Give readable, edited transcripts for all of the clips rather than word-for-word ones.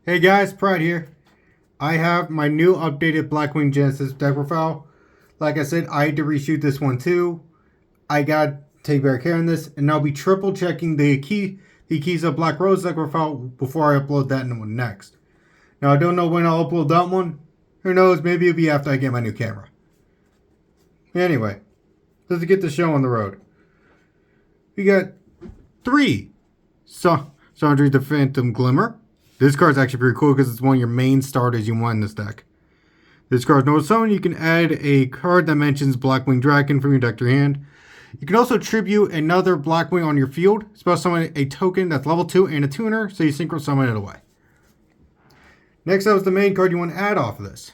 Hey guys, Pride here. I have my new updated Blackwing Genesis deck profile. Like I said, I had to reshoot this one too. I got to take better care of this, and I'll be triple checking the keys of Black Rose deck profile before I upload that one next. Now I don't know when I'll upload that one. Who knows? Maybe it'll be after I get my new camera. Anyway, let's get the show on the road. We got 3 Sandry the Phantom Glimmer. This card's actually pretty cool because it's one of your main starters you want in this deck. This card's no summon. You can add a card that mentions Blackwing Dragon from your deck to your hand. You can also tribute another Blackwing on your field. Special summon a token that's level 2 and a tuner, so you synchro summon it away. Next up is the main card you want to add off of this.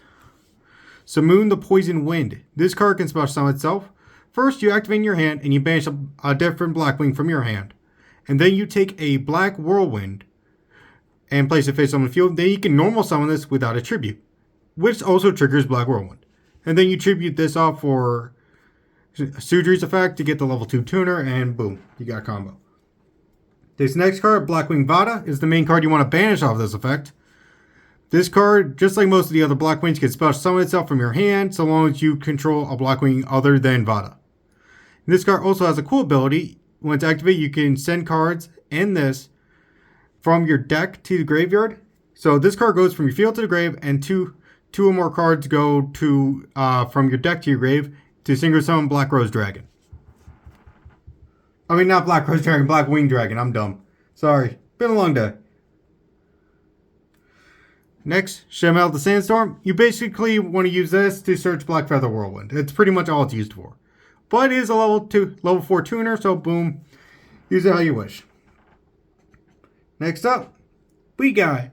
Simoon the Poison Wind. This card can special summon itself. First, you activate in your hand and you banish a different Blackwing from your hand. And then you take a Black Whirlwind and place it face on the field. Then you can normal summon this without a tribute, which also triggers Black Whirlwind. And then you tribute this off for Sudri's effect to get the level 2 tuner, and boom, you got a combo. This next card, Blackwing Vada, is the main card you want to banish off this effect. This card, just like most of the other Blackwings, can special summon itself from your hand so long as you control a Blackwing other than Vada. And this card also has a cool ability. When it's activated, you can send cards and this from your deck to the graveyard. So this card goes from your field to the grave, and two or more cards go to from your deck to your grave to synchro summon Black Rose Dragon. I mean, not Black Rose Dragon, Black Wing Dragon. I'm dumb. Sorry. Been a long day. Next, Shamel the Sandstorm. You basically want to use this to search Black Feather Whirlwind. It's pretty much all it's used for. But it is a level 4 tuner, so boom. Use it how you wish. Next up, we got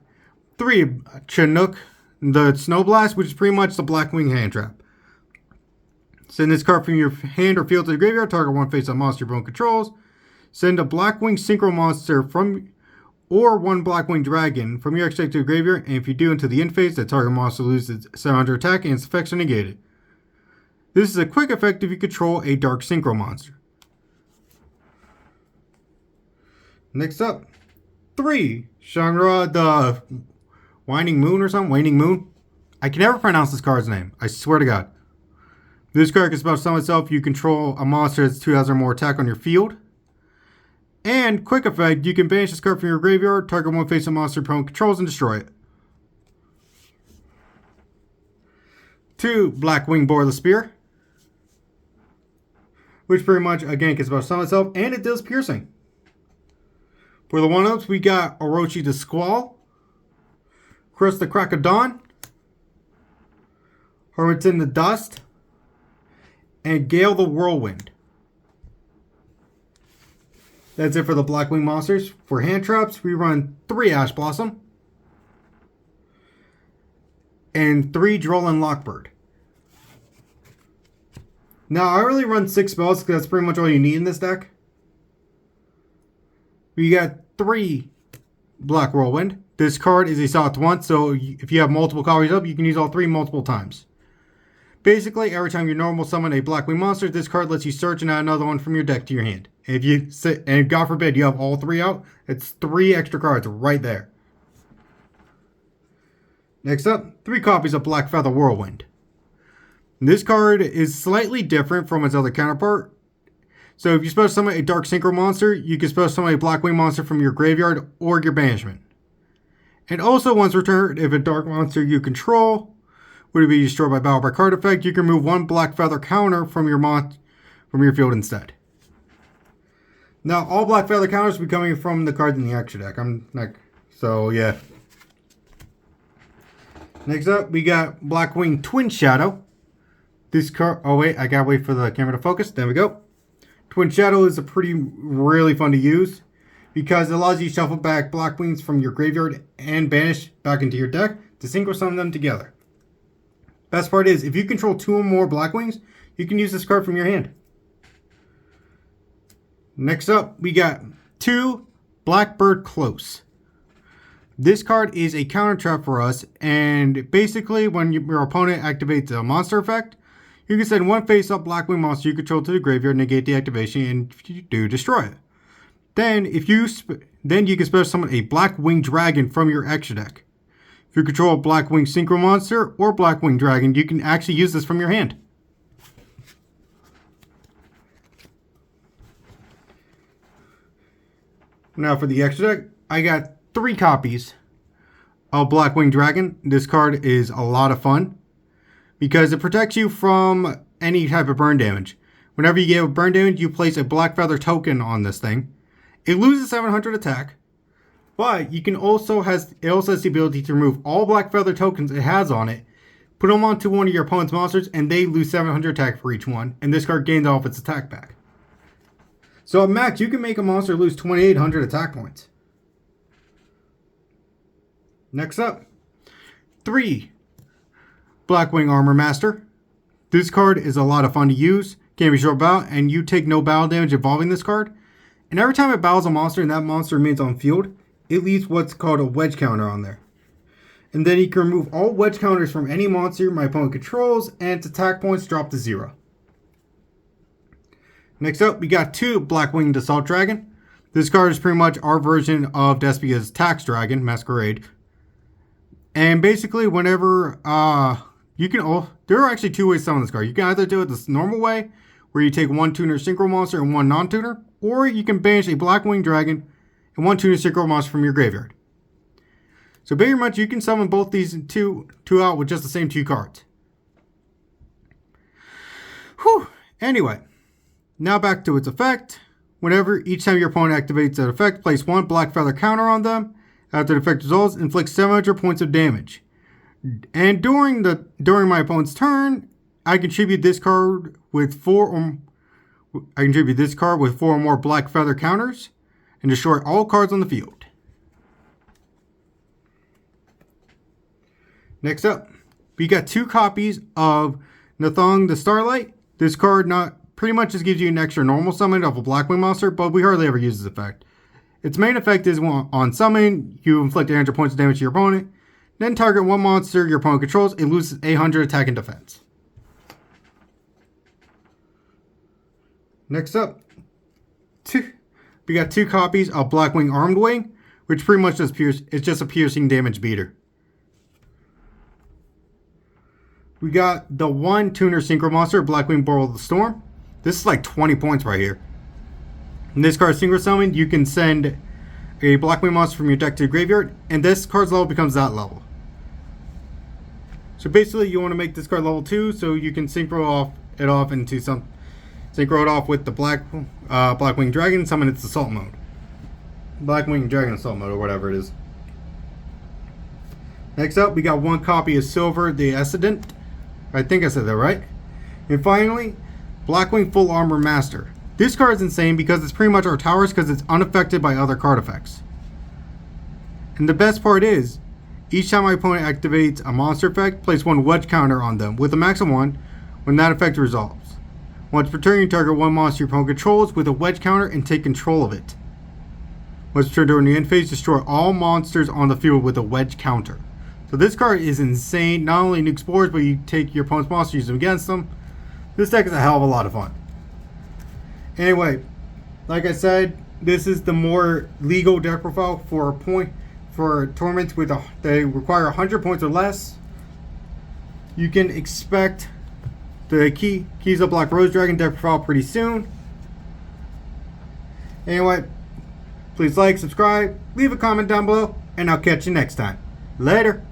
3 Chinook, the Snow Blast, which is pretty much the Blackwing hand trap. Send this card from your hand or field to the graveyard. Target one face-up monster your opponent controls. Send a Blackwing Synchro monster from or one Blackwing Dragon from your extra deck to the graveyard. And if you do into the end phase, the target monster loses 700 attack and its effects are negated. This is a quick effect if you control a Dark Synchro monster. Next up, 3 Shangri the Waning Moon or something? Waning Moon? I can never pronounce this card's name. I swear to God. This card can special summon itself. You control a monster that's 2,000 or more attack on your field. And quick effect, you can banish this card from your graveyard, target one face-up monster opponent controls, and destroy it. 2 Blackwing Boar the Spear, which pretty much, again, can special summon itself, and it does piercing. For the 1-ups, we got Orochi the Squall, Chris the Crack of Dawn, Hermiton the Dust, and Gale the Whirlwind. That's it for the Blackwing monsters. For hand traps, we run 3 Ash Blossom and 3 Drollin Lockbird. Now, I really run 6 spells because that's pretty much all you need in this deck. We got 3 Black Whirlwind. This card is a select once, so if you have multiple copies up, you can use all 3 multiple times. Basically, every time you normal summon a Blackwing monster, this card lets you search and add another one from your deck to your hand. If you sit, and God forbid you have all 3 out, it's 3 extra cards right there. Next up, 3 copies of Black Feather Whirlwind. This card is slightly different from its other counterpart. So if you special summon a Dark Synchro monster, you can special summon a Blackwing monster from your graveyard or your banishment. And also, once returned, if a Dark monster you control would be destroyed by battle by card effect, you can remove 1 Black Feather counter from your field instead. Now, all Black Feather counters will be coming from the cards in the extra deck. So yeah. Next up, we got Blackwing Twin Shadow. This card, oh wait, I gotta wait for the camera to focus. There we go. Twin Shadow is really fun to use because it allows you to shuffle back Blackwings from your graveyard and banish back into your deck to synchro summon them together. Best part is, if you control 2 or more Blackwings, you can use this card from your hand. Next up, we got 2 Blackbird Close. This card is a counter trap for us, and basically when your opponent activates a monster effect, you can send 1 face-up Blackwing monster you control to the graveyard, negate the activation, and if you do, destroy it. Then you can special summon a Blackwing Dragon from your extra deck. If you control a blackwing synchro monster or blackwing dragon, you can actually use this from your hand. Now for the extra deck, I got 3 copies of Blackwing Dragon. This card is a lot of fun because it protects you from any type of burn damage. Whenever you get burn damage, you place a Black Feather token on this thing. It loses 700 attack, but it also has the ability to remove all Black Feather tokens it has on it, put them onto one of your opponent's monsters, and they lose 700 attack for each one, and this card gains all of its attack back. So at max, you can make a monster lose 2,800 attack points. Next up, 3 Blackwing Armor Master. This card is a lot of fun to use, can't be short about, and you take no battle damage involving this card. And every time it battles a monster and that monster remains on field, it leaves what's called a wedge counter on there. And then you can remove all wedge counters from any monster my opponent controls, and its attack points drop to 0. Next up, we got 2 Blackwing Assault Dragon. This card is pretty much our version of Despia's Tax Dragon, Masquerade. And basically, whenever there are actually 2 ways to summon this card. You can either do it this normal way, where you take 1 tuner synchro monster and 1 non-tuner, or you can banish a Blackwing Dragon and 1 tuner synchro monster from your graveyard. So very much you can summon both these two out with just the same 2 cards. Whew. Anyway. Now back to its effect. Whenever each time your opponent activates that effect, place 1 Black Feather counter on them. After the effect resolves, inflict 700 points of damage. And during my opponent's turn, I contribute this card with 4 or more Black Feather counters and destroy all cards on the field. Next up, we got 2 copies of Nathong the Starlight. This card pretty much just gives you an extra normal summon of a Blackwing monster, but we hardly ever use this effect. Its main effect is on summon, you inflict 800 points of damage to your opponent, then target 1 monster your opponent controls, it loses 800 attack and defense. Next up, we got 2 copies of Blackwing Armed Wing, which pretty much it's just a piercing damage beater. We got the 1 tuner synchro monster, Blackwing Boral of the Storm. This is like 20 points right here. In this card synchro summon, you can send a Blackwing monster from your deck to the graveyard, and this card's level becomes that level. So basically, you want to make this card level 2, so you can synchro it off with the Blackwing Dragon, summon its assault mode. Blackwing Dragon assault mode, or whatever it is. Next up, we got 1 copy of Silver the Ascendant. I think I said that right. And finally, Blackwing Full Armor Master. This card is insane because it's pretty much our towers because it's unaffected by other card effects. And the best part is, each time my opponent activates a monster effect, place 1 wedge counter on them with a max of 1 when that effect resolves. Once per turn, you target 1 monster your opponent controls with a wedge counter and take control of it. Once per turn during the end phase, destroy all monsters on the field with a wedge counter. So this card is insane. Not only nukes boards, but you take your opponent's monsters, use them against them. This deck is a hell of a lot of fun. Anyway, like I said, this is the more legal deck profile for tournaments they require 100 points or less. You can expect the Keys of Black Rose Dragon deck profile pretty soon. Anyway, please like, subscribe, leave a comment down below, and I'll catch you next time. Later.